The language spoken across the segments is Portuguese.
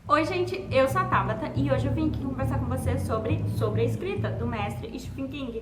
Oi gente, eu sou a Tabata e hoje eu vim aqui conversar com vocês sobre a escrita do mestre Stephen King.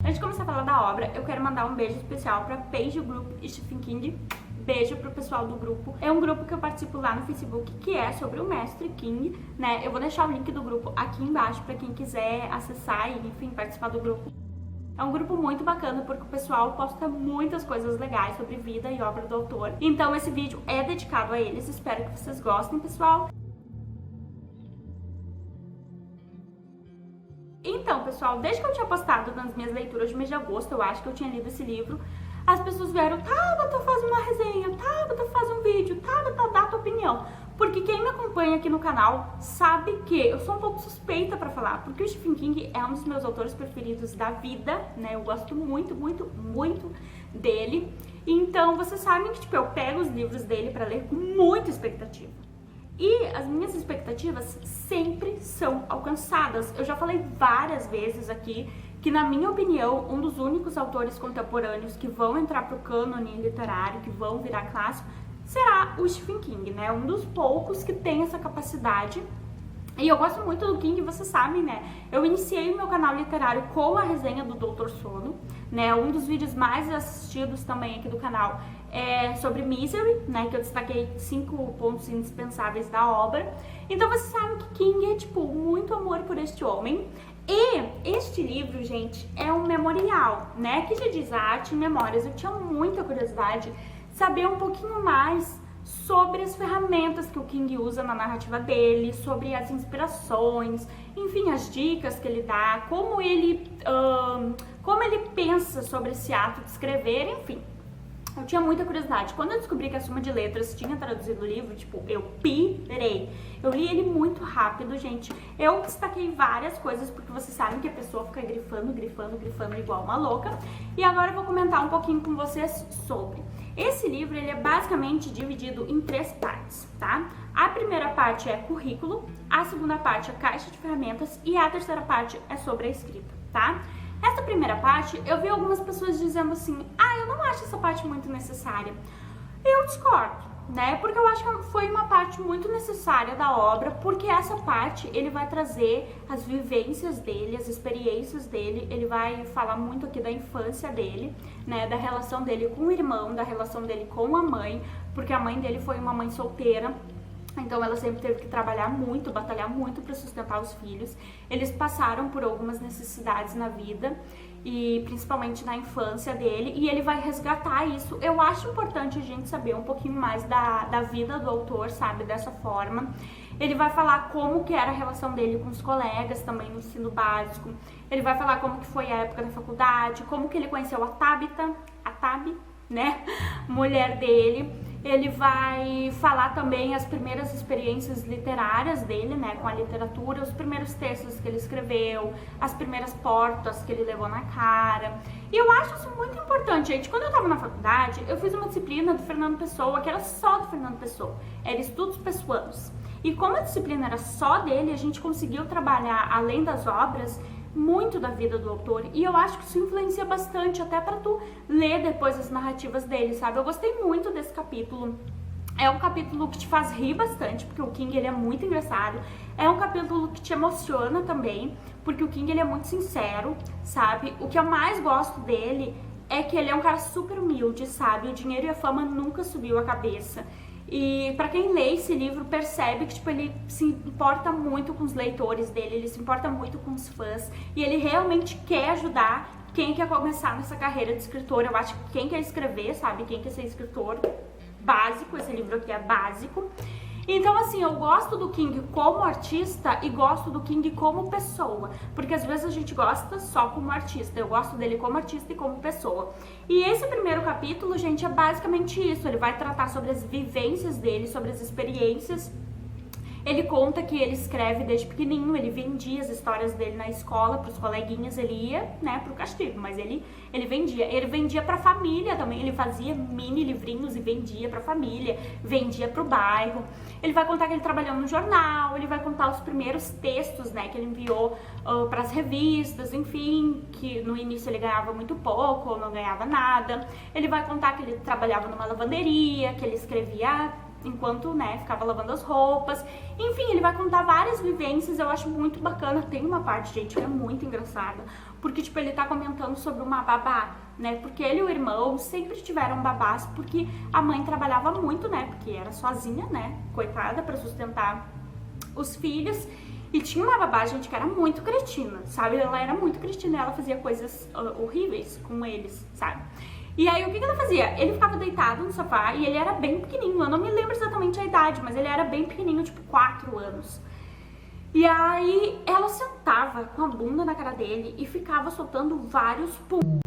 Antes de começar a falar da obra, eu quero mandar um beijo especial para Page Group Stephen King. Beijo pro pessoal do grupo. É um grupo que eu participo lá no Facebook, que é sobre o mestre King, né? Eu vou deixar o link do grupo aqui embaixo para quem quiser acessar e, enfim, participar do grupo. É um grupo muito bacana porque o pessoal posta muitas coisas legais sobre vida e obra do autor. Então esse vídeo é dedicado a eles. Espero que vocês gostem, pessoal. Então, pessoal, desde que eu tinha postado nas minhas leituras de mês de agosto, eu acho que eu tinha lido esse livro, as pessoas vieram, Tabata, faz uma resenha, Tabata, faz um vídeo, Tabata, dá tua opinião. Porque quem me acompanha aqui no canal sabe que eu sou um pouco suspeita pra falar, porque o Stephen King é um dos meus autores preferidos da vida, né? Eu gosto muito, muito, muito dele. Então, vocês sabem que, tipo, eu pego os livros dele pra ler com muita expectativa. E as minhas expectativas sempre são alcançadas. Eu já falei várias vezes aqui que, na minha opinião, um dos únicos autores contemporâneos que vão entrar pro cânone literário, que vão virar clássico, será o Stephen King, né? Um dos poucos que tem essa capacidade. E eu gosto muito do King, vocês sabem, né? Eu iniciei o meu canal literário com a resenha do Doutor Sono, né? Um dos vídeos mais assistidos também aqui do canal é sobre Misery, né? Que eu destaquei 5 pontos indispensáveis da obra. Então vocês sabem que King é, tipo, muito amor por este homem. E este livro, gente, é um memorial, né? Que já diz arte e memórias. Eu tinha muita curiosidade de saber um pouquinho mais sobre as ferramentas que o King usa na narrativa dele, sobre as inspirações, enfim, as dicas que ele dá, como ele pensa sobre esse ato de escrever, enfim. Eu tinha muita curiosidade. Quando eu descobri que a Suma de Letras tinha traduzido o livro, tipo, eu pirei. Eu li ele muito rápido, gente. Eu destaquei várias coisas, porque vocês sabem que a pessoa fica grifando igual uma louca. E agora eu vou comentar um pouquinho com vocês sobre. Esse livro, ele é basicamente dividido em 3 partes, tá? A primeira parte é currículo, a segunda parte é caixa de ferramentas e a terceira parte é sobre a escrita, tá? Essa primeira parte, eu vi algumas pessoas dizendo assim, eu não acho essa parte muito necessária. Eu discordo, né? Porque eu acho que foi uma parte muito necessária da obra, porque essa parte ele vai trazer as vivências dele, as experiências dele, ele vai falar muito aqui da infância dele, né? Da relação dele com o irmão, da relação dele com a mãe, porque a mãe dele foi uma mãe solteira. Então ela sempre teve que trabalhar muito, batalhar muito para sustentar os filhos. Eles passaram por algumas necessidades na vida e principalmente na infância dele, e ele vai resgatar isso. Eu acho importante a gente saber um pouquinho mais da vida do autor, sabe, dessa forma. Ele vai falar como que era a relação dele com os colegas também no ensino básico. Ele vai falar como que foi a época da faculdade, como que ele conheceu a Tabi, né, mulher dele. Ele vai falar também as primeiras experiências literárias dele, né, com a literatura, os primeiros textos que ele escreveu, as primeiras portas que ele levou na cara. E eu acho isso muito importante, gente. Quando eu tava na faculdade, eu fiz uma disciplina do Fernando Pessoa, que era só do Fernando Pessoa, era estudos pessoanos. E como a disciplina era só dele, a gente conseguiu trabalhar, além das obras, muito da vida do autor, e eu acho que isso influencia bastante até pra tu ler depois as narrativas dele, sabe? Eu gostei muito desse capítulo. É um capítulo que te faz rir bastante, porque o King, ele é muito engraçado. É um capítulo que te emociona também, porque o King, ele é muito sincero, sabe? O que eu mais gosto dele é que ele é um cara super humilde, sabe? O dinheiro e a fama nunca subiu a cabeça. E pra quem lê esse livro percebe que, tipo, ele se importa muito com os leitores dele, ele se importa muito com os fãs, e ele realmente quer ajudar quem quer começar nessa carreira de escritor. Eu acho que quem quer escrever, sabe, quem quer ser escritor, básico, esse livro aqui é básico. Então, assim, eu gosto do King como artista e gosto do King como pessoa, porque às vezes a gente gosta só como artista. Eu gosto dele como artista e como pessoa. E esse primeiro capítulo, gente, é basicamente isso. Ele vai tratar sobre as vivências dele, sobre as experiências Ele conta que ele escreve desde pequenininho, ele vendia as histórias dele na escola pros coleguinhas, ele ia, né, pro castigo, mas ele vendia pra família também, ele fazia mini livrinhos e vendia pra família, vendia pro bairro. Ele vai contar que ele trabalhou no jornal, ele vai contar os primeiros textos, né, que ele enviou pras revistas, enfim, que no início ele ganhava muito pouco ou não ganhava nada. Ele vai contar que ele trabalhava numa lavanderia, que ele escrevia enquanto, né, ficava lavando as roupas. Enfim, ele vai contar várias vivências, eu acho muito bacana. Tem uma parte, gente, que é muito engraçada, porque, tipo, ele tá comentando sobre uma babá, né, porque ele e o irmão sempre tiveram babás, porque a mãe trabalhava muito, né, porque era sozinha, né, coitada, pra sustentar os filhos. E tinha uma babá, gente, que era muito cretina, sabe? Ela era muito cretina, ela fazia coisas horríveis com eles, sabe? E aí, o que ela fazia? Ele ficava deitado no sofá e ele era bem pequenininho. Eu não me lembro exatamente a idade, mas ele era bem pequenininho, tipo 4 anos. E aí, ela sentava com a bunda na cara dele e ficava soltando vários puns,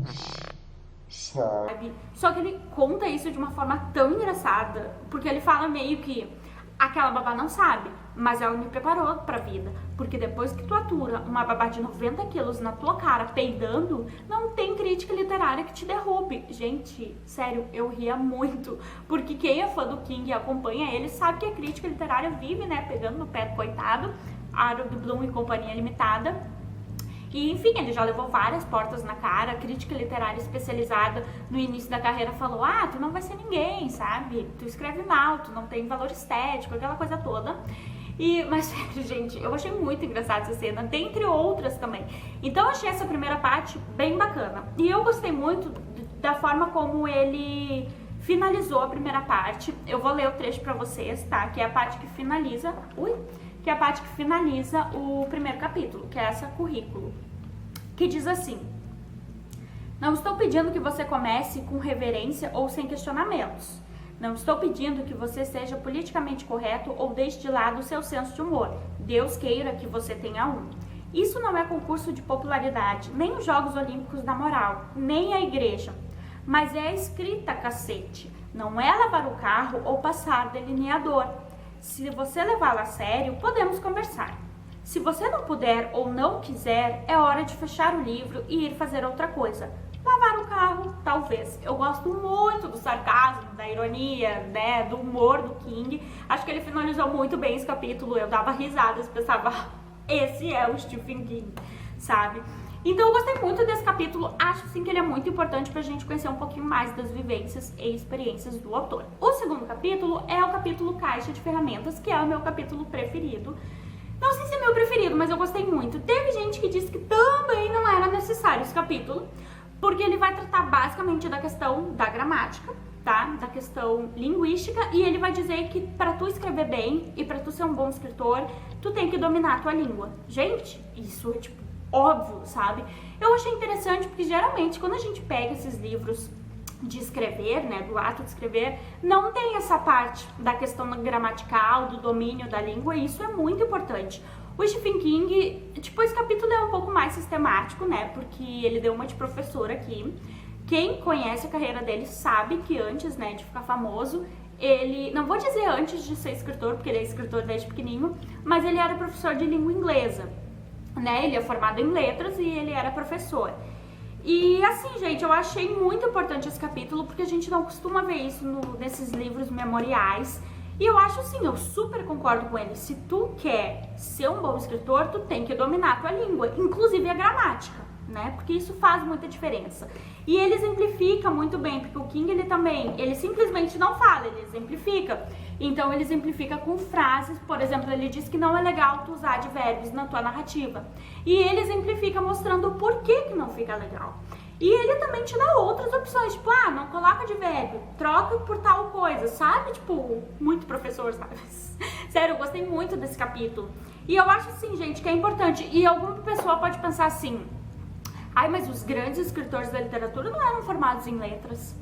sabe? Só que ele conta isso de uma forma tão engraçada, porque ele fala meio que aquela babá não sabe, mas ela me preparou pra vida. Porque depois que tu atura uma babá de 90 quilos na tua cara peidando, não tem crítica literária que te derrube. Gente, sério, eu ria muito. Porque quem é fã do King e acompanha ele sabe que a crítica literária vive, né, pegando no pé do coitado. Harold Bloom e Companhia Limitada. E, enfim, ele já levou várias portas na cara. A crítica literária especializada no início da carreira falou: ah, tu não vai ser ninguém, sabe? Tu escreve mal, tu não tem valor estético, aquela coisa toda. Mas, sério, gente, eu achei muito engraçada essa cena, dentre outras também. Então, eu achei essa primeira parte bem bacana. E eu gostei muito da forma como ele finalizou a primeira parte. Eu vou ler o trecho pra vocês, tá? Que é a parte que finaliza... que é a parte que finaliza o primeiro capítulo, que é essa currículo, que diz assim: não estou pedindo que você comece com reverência ou sem questionamentos. Não estou pedindo que você seja politicamente correto ou deixe de lado o seu senso de humor. Deus queira que você tenha um. Isso não é concurso de popularidade, nem os Jogos Olímpicos da moral, nem a igreja. Mas é a escrita, cacete. Não é lavar o carro ou passar delineador. Se você levá-la a sério, podemos conversar. Se você não puder ou não quiser, é hora de fechar o livro e ir fazer outra coisa. Lavar o carro, talvez. Eu gosto muito do sarcasmo, da ironia, né, do humor do King. Acho que ele finalizou muito bem esse capítulo. Eu dava risadas, pensava, esse é o Stephen King, sabe? Então eu gostei muito desse capítulo, acho sim que ele é muito importante pra gente conhecer um pouquinho mais das vivências e experiências do autor. O segundo capítulo é o capítulo Caixa de Ferramentas, que é o meu capítulo preferido. Não sei se é meu preferido, mas eu gostei muito. Teve gente que disse que também não era necessário esse capítulo, porque ele vai tratar basicamente da questão da gramática, tá? Da questão linguística, e ele vai dizer que pra tu escrever bem e pra tu ser um bom escritor, tu tem que dominar a tua língua. Gente, isso é tipo óbvio, sabe? Eu achei interessante porque geralmente quando a gente pega esses livros de escrever, né, do ato de escrever, não tem essa parte da questão gramatical, do domínio da língua, e isso é muito importante. O Stephen King, tipo, esse capítulo é um pouco mais sistemático, né, porque ele deu uma de professor aqui. Quem conhece a carreira dele sabe que antes, né, de ficar famoso, ele, não vou dizer antes de ser escritor, porque ele é escritor desde pequenininho, mas ele era professor de língua inglesa, né, ele é formado em letras e ele era professor. E assim, gente, eu achei muito importante esse capítulo, porque a gente não costuma ver isso nesses livros memoriais. E eu acho assim, eu super concordo com ele. Se tu quer ser um bom escritor, tu tem que dominar a tua língua, inclusive a gramática, né? Porque isso faz muita diferença. E ele exemplifica muito bem, porque o King, ele simplesmente não fala, ele exemplifica. Então ele exemplifica com frases, por exemplo, ele diz que não é legal tu usar advérbios na tua narrativa. E ele exemplifica mostrando o porquê que não fica legal. E ele também te dá outras opções, tipo, não coloca advérbio, troca por tal coisa, sabe? Tipo, muito professor, sabe? Sério, eu gostei muito desse capítulo. E eu acho assim, gente, que é importante. E alguma pessoa pode pensar assim: ai, mas os grandes escritores da literatura não eram formados em letras.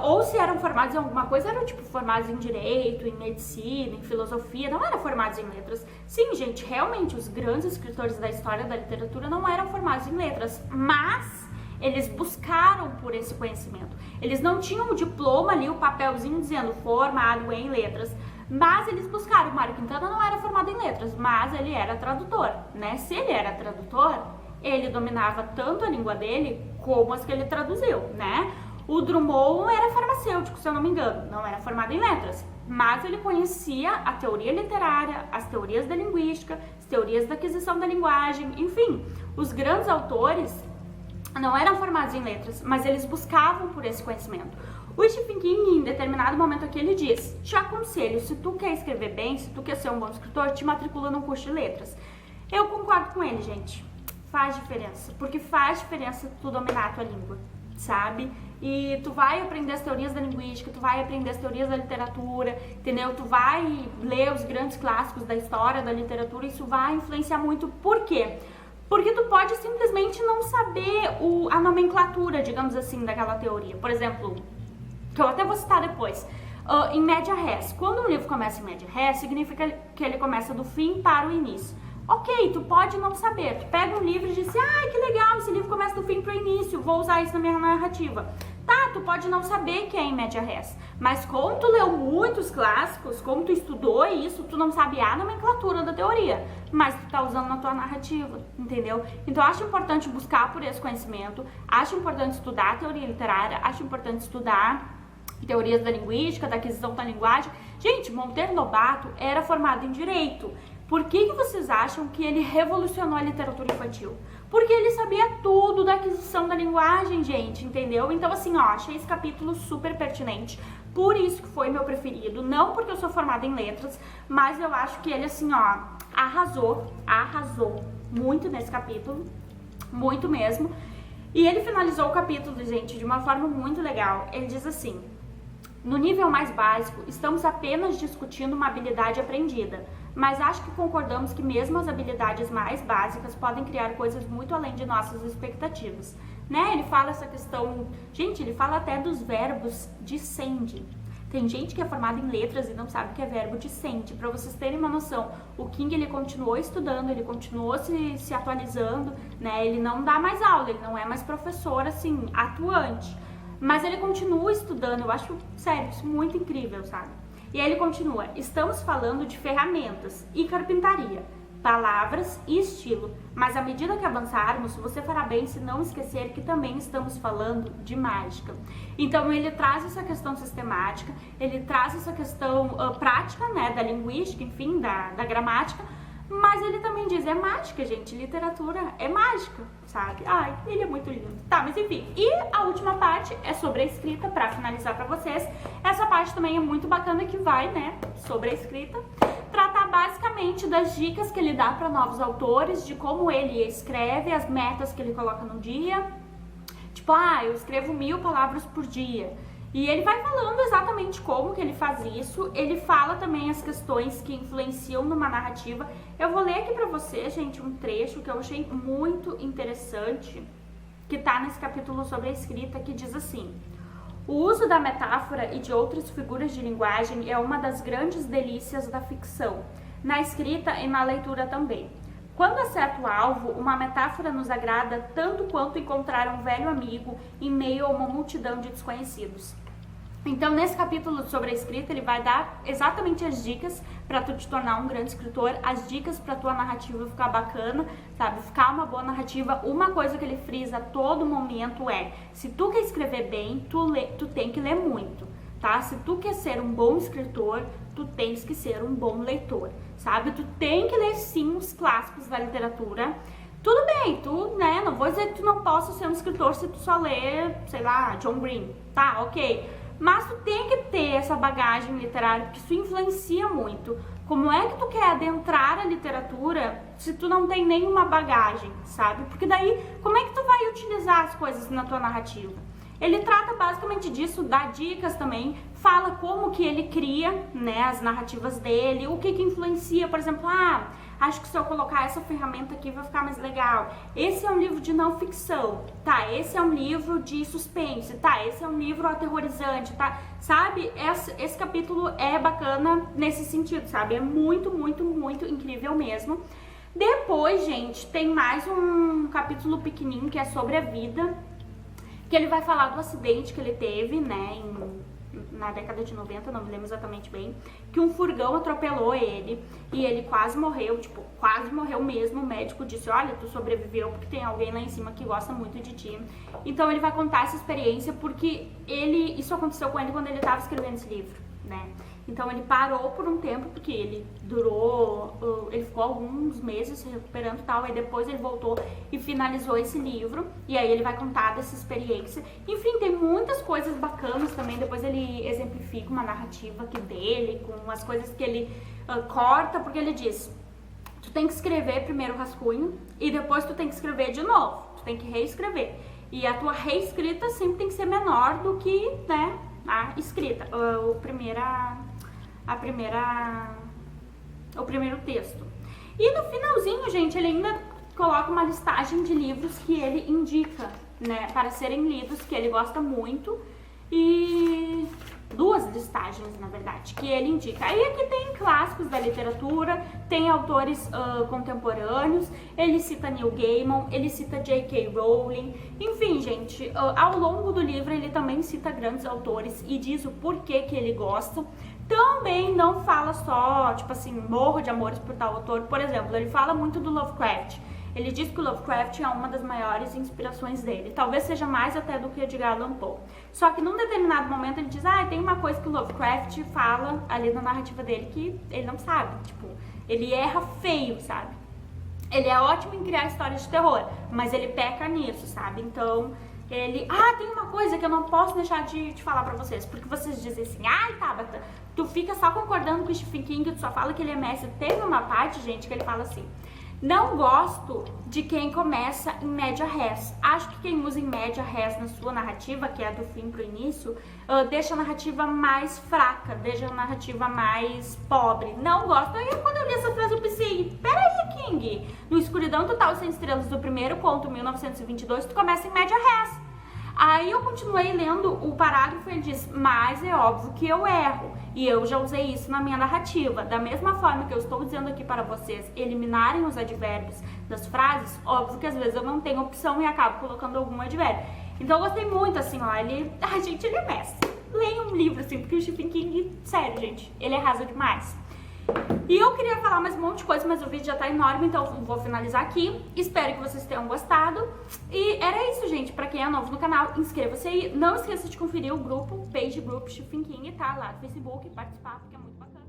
Ou se eram formados em alguma coisa, eram tipo formados em direito, em medicina, em filosofia, não eram formados em letras. Sim, gente, realmente os grandes escritores da história da literatura não eram formados em letras, mas eles buscaram por esse conhecimento. Eles não tinham o diploma ali, o papelzinho dizendo formado em letras. Mas eles buscaram, o Mário Quintana não era formado em letras, mas ele era tradutor, né? Se ele era tradutor, ele dominava tanto a língua dele como as que ele traduziu, né? O Drummond era farmacêutico, se eu não me engano, não era formado em letras, mas ele conhecia a teoria literária, as teorias da linguística, as teorias da aquisição da linguagem, enfim, os grandes autores não eram formados em letras, mas eles buscavam por esse conhecimento. O Stephen King, em determinado momento aqui, ele diz: te aconselho, se tu quer escrever bem, se tu quer ser um bom escritor, te matricula num curso de letras. Eu concordo com ele, gente. Faz diferença, porque faz diferença tu dominar a tua língua, sabe? E tu vai aprender as teorias da linguística, tu vai aprender as teorias da literatura, entendeu? Tu vai ler os grandes clássicos da história, da literatura, isso vai influenciar muito. Por quê? Porque tu pode simplesmente não saber a nomenclatura, digamos assim, daquela teoria. Por exemplo, que eu até vou citar depois, em média res. Quando um livro começa em média res, significa que ele começa do fim para o início. Ok, tu pode não saber. Tu pega um livro e diz: ai, que legal, esse livro começa do fim para o início, vou usar isso na minha narrativa. Tá, tu pode não saber que é em média res, mas como tu leu muitos clássicos, como tu estudou isso, tu não sabe a nomenclatura da teoria, mas tu tá usando na tua narrativa, entendeu? Então acho importante buscar por esse conhecimento, acho importante estudar a teoria literária, acho importante estudar teorias da linguística, da aquisição da linguagem. Gente, Monteiro Lobato era formado em Direito. Por que vocês acham que ele revolucionou a literatura infantil? Porque ele sabia tudo da aquisição da linguagem, gente, entendeu? Então, assim, ó, achei esse capítulo super pertinente. Por isso que foi meu preferido. Não porque eu sou formada em letras, mas eu acho que ele, assim, ó, arrasou muito nesse capítulo. Muito mesmo. E ele finalizou o capítulo, gente, de uma forma muito legal. Ele diz assim: no nível mais básico, estamos apenas discutindo uma habilidade aprendida, mas acho que concordamos que mesmo as habilidades mais básicas podem criar coisas muito além de nossas expectativas, né? Ele fala essa questão, gente, ele fala até dos verbos dissende. Tem gente que é formada em letras e não sabe o que é verbo dissende. Para vocês terem uma noção, o King, ele continuou estudando, ele continuou se atualizando, né? Ele não dá mais aula, ele não é mais professor, assim, atuante. Mas ele continua estudando, eu acho, sério, isso muito incrível, sabe? E aí ele continua: estamos falando de ferramentas e carpintaria, palavras e estilo, mas à medida que avançarmos, você fará bem se não esquecer que também estamos falando de mágica. Então ele traz essa questão sistemática, ele traz essa questão prática, né, da linguística, enfim, da gramática, mas ele também diz: é mágica, gente, literatura é mágica, sabe? Ai, ele é muito lindo. Tá, mas enfim, e a última parte é sobre a escrita, pra finalizar pra vocês. Essa parte também é muito bacana, que vai, né, sobre a escrita, tratar basicamente das dicas que ele dá para novos autores, de como ele escreve, as metas que ele coloca no dia. Tipo, eu escrevo 1000 palavras por dia. E ele vai falando exatamente como que ele faz isso. Ele fala também as questões que influenciam numa narrativa. Eu vou ler aqui pra vocês, gente, um trecho que eu achei muito interessante, que tá nesse capítulo sobre a escrita, que diz assim: o uso da metáfora e de outras figuras de linguagem é uma das grandes delícias da ficção, na escrita e na leitura também. Quando acerta o alvo, uma metáfora nos agrada tanto quanto encontrar um velho amigo em meio a uma multidão de desconhecidos. Então, nesse capítulo sobre a escrita, ele vai dar exatamente as dicas para tu te tornar um grande escritor, as dicas para tua narrativa ficar bacana, sabe? Ficar uma boa narrativa. Uma coisa que ele frisa a todo momento é: se tu quer escrever bem, tu tem que ler muito, tá? Se tu quer ser um bom escritor, tu tens que ser um bom leitor, sabe? Tu tem que ler, sim, os clássicos da literatura. Tudo bem, tu, né, não vou dizer que tu não possa ser um escritor se tu só ler, sei lá, John Green, tá, ok. Mas tu tem que ter essa bagagem literária, porque isso influencia muito. Como é que tu quer adentrar a literatura se tu não tem nenhuma bagagem, sabe? Porque daí, como é que tu vai utilizar as coisas na tua narrativa? Ele trata basicamente disso, dá dicas também, fala como que ele cria, né, as narrativas dele, o que influencia, por exemplo, acho que se eu colocar essa ferramenta aqui vai ficar mais legal. Esse é um livro de não ficção, tá? Esse é um livro de suspense, tá? Esse é um livro aterrorizante, tá? Sabe? Esse capítulo é bacana nesse sentido, sabe? É muito, muito, muito incrível mesmo. Depois, gente, tem mais um capítulo pequenininho que é sobre a vida, que ele vai falar do acidente que ele teve, né, na década de 90, não me lembro exatamente bem, que um furgão atropelou ele e ele quase morreu, tipo, quase morreu mesmo. O médico disse, olha, tu sobreviveu porque tem alguém lá em cima que gosta muito de ti. Então ele vai contar essa experiência porque isso aconteceu com ele quando ele estava escrevendo esse livro, né? Então ele parou por um tempo, porque ele ficou alguns meses se recuperando e tal, aí depois ele voltou e finalizou esse livro, e aí ele vai contar dessa experiência. Enfim, tem muitas coisas bacanas também, depois ele exemplifica uma narrativa aqui dele, com as coisas que ele corta, porque ele diz, tu tem que escrever primeiro o rascunho, e depois tu tem que escrever de novo, tu tem que reescrever. E a tua reescrita sempre tem que ser menor do que, né, a escrita, o primeiro texto. E no finalzinho, gente, ele ainda coloca uma listagem de livros que ele indica, né, para serem lidos, que ele gosta muito, e 2 listagens, na verdade, que ele indica. Aí aqui tem clássicos da literatura, tem autores contemporâneos, ele cita Neil Gaiman, ele cita J.K. Rowling, enfim, gente, ao longo do livro ele também cita grandes autores e diz o porquê que ele gosta. Também não fala só, tipo assim, morro de amores por tal autor. Por exemplo, ele fala muito do Lovecraft. Ele diz que o Lovecraft é uma das maiores inspirações dele. Talvez seja mais até do que Edgar Allan Poe. Só que num determinado momento ele diz, tem uma coisa que o Lovecraft fala ali na narrativa dele que ele não sabe. Tipo, ele erra feio, sabe? Ele é ótimo em criar histórias de terror, mas ele peca nisso, sabe? Então, ele... tem uma coisa que eu não posso deixar de falar pra vocês, porque vocês dizem assim, Tabata, tu fica só concordando com o Stephen King, tu só fala que ele é mestre. Teve uma parte, gente, que ele fala assim, não gosto de quem começa em média res. Acho que quem usa em média res na sua narrativa, que é do fim pro início, deixa a narrativa mais fraca, deixa a narrativa mais pobre. Não gosto. Aí quando eu li essa frase eu pensei, peraí, King, no Escuridão Total Sem Estrelas do primeiro conto, 1922, tu começa em média res. Aí eu continuei lendo o parágrafo e ele diz, mas é óbvio que eu erro. E eu já usei isso na minha narrativa. Da mesma forma que eu estou dizendo aqui para vocês eliminarem os advérbios das frases, óbvio que às vezes eu não tenho opção e acabo colocando algum advérbio. Então eu gostei muito, assim, ó, ele é mestre. Leia um livro, assim, porque o Stephen King, sério, gente, ele arrasa demais. E eu queria falar mais um monte de coisa, mas o vídeo já tá enorme, então eu vou finalizar aqui. Espero que vocês tenham gostado. E era isso, gente. Pra quem é novo no canal, inscreva-se aí. Não esqueça de conferir o grupo, Page Group Stephen King, tá? Lá no Facebook, participar, porque é muito bacana.